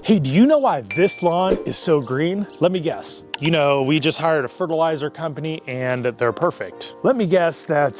Hey, do you know why this lawn is so green? Let me guess. You know, we just hired a fertilizer company and they're perfect. Let me guess that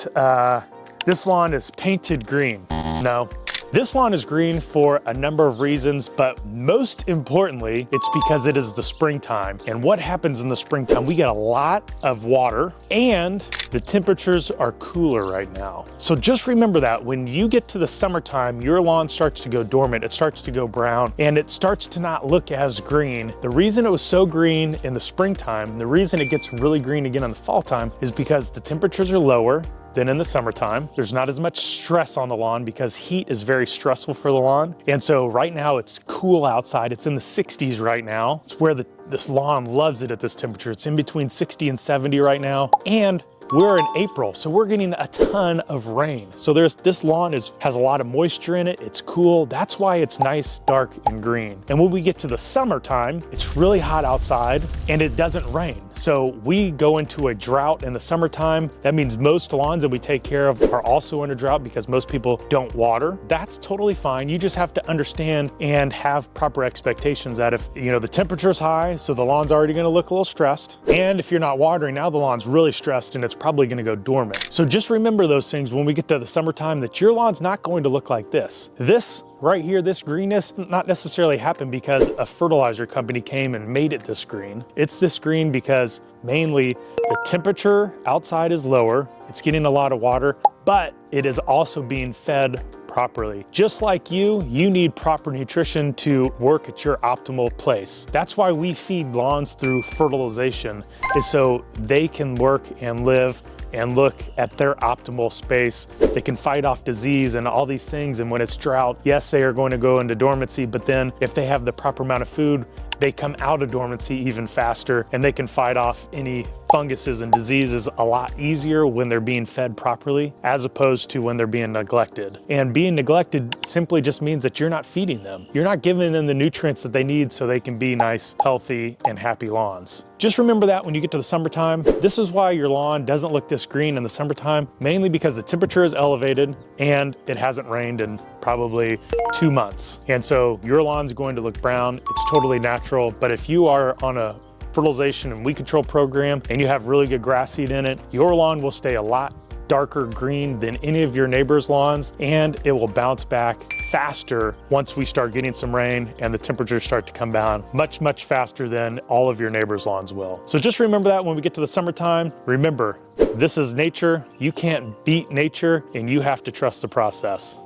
this lawn is painted green. No. This lawn is green for a number of reasons, but most importantly, it's because it is the springtime. And what happens in the springtime? We get a lot of water and the temperatures are cooler right now. So just remember that when you get to the summertime, your lawn starts to go dormant, it starts to go brown, and it starts to not look as green. The reason it was so green in the springtime, the reason it gets really green again in the fall time is because the temperatures are lower than in the summertime. There's not as much stress on the lawn because heat is very stressful for the lawn. And so right now it's cool outside. It's in the 60s right now. It's where this lawn loves it at this temperature. It's in between 60 and 70 right now. And we're in April, so we're getting a ton of rain. So this lawn has a lot of moisture in it. It's cool. That's why it's nice, dark, and green. And when we get to the summertime, it's really hot outside and it doesn't rain. So we go into a drought in the summertime. That means most lawns that we take care of are also in a drought because most people don't water. That's totally fine. You just have to understand and have proper expectations that if, you know, the temperature is high, so the lawn's already gonna look a little stressed. And if you're not watering, now the lawn's really stressed and it's probably gonna go dormant. So just remember those things when we get to the summertime, that your lawn's not going to look like this. This right here, this greenness, not necessarily happened because a fertilizer company came and made it this green. It's this green because mainly the temperature outside is lower, it's getting a lot of water, but it is also being fed properly. Just like you need proper nutrition to work at your optimal place. That's why we feed lawns through fertilization, is so they can work and live and look at their optimal space. They can fight off disease and all these things. And when it's drought, yes, they are going to go into dormancy, but then if they have the proper amount of food, they come out of dormancy even faster and they can fight off any funguses and diseases a lot easier when they're being fed properly, as opposed to when they're being neglected. And being neglected simply just means that you're not feeding them. You're not giving them the nutrients that they need so they can be nice, healthy, and happy lawns. Just remember that when you get to the summertime. This is why your lawn doesn't look this green in the summertime, mainly because the temperature is elevated and it hasn't rained in probably 2 months. And so your lawn's going to look brown. It's totally natural. But if you are on a fertilization and weed control program and you have really good grass seed in it, your lawn will stay a lot darker green than any of your neighbors' lawns, and it will bounce back faster once we start getting some rain and the temperatures start to come down much faster than all of your neighbors' lawns will. So just remember that when we get to the summertime. Remember, this is nature. You can't beat nature and you have to trust the process.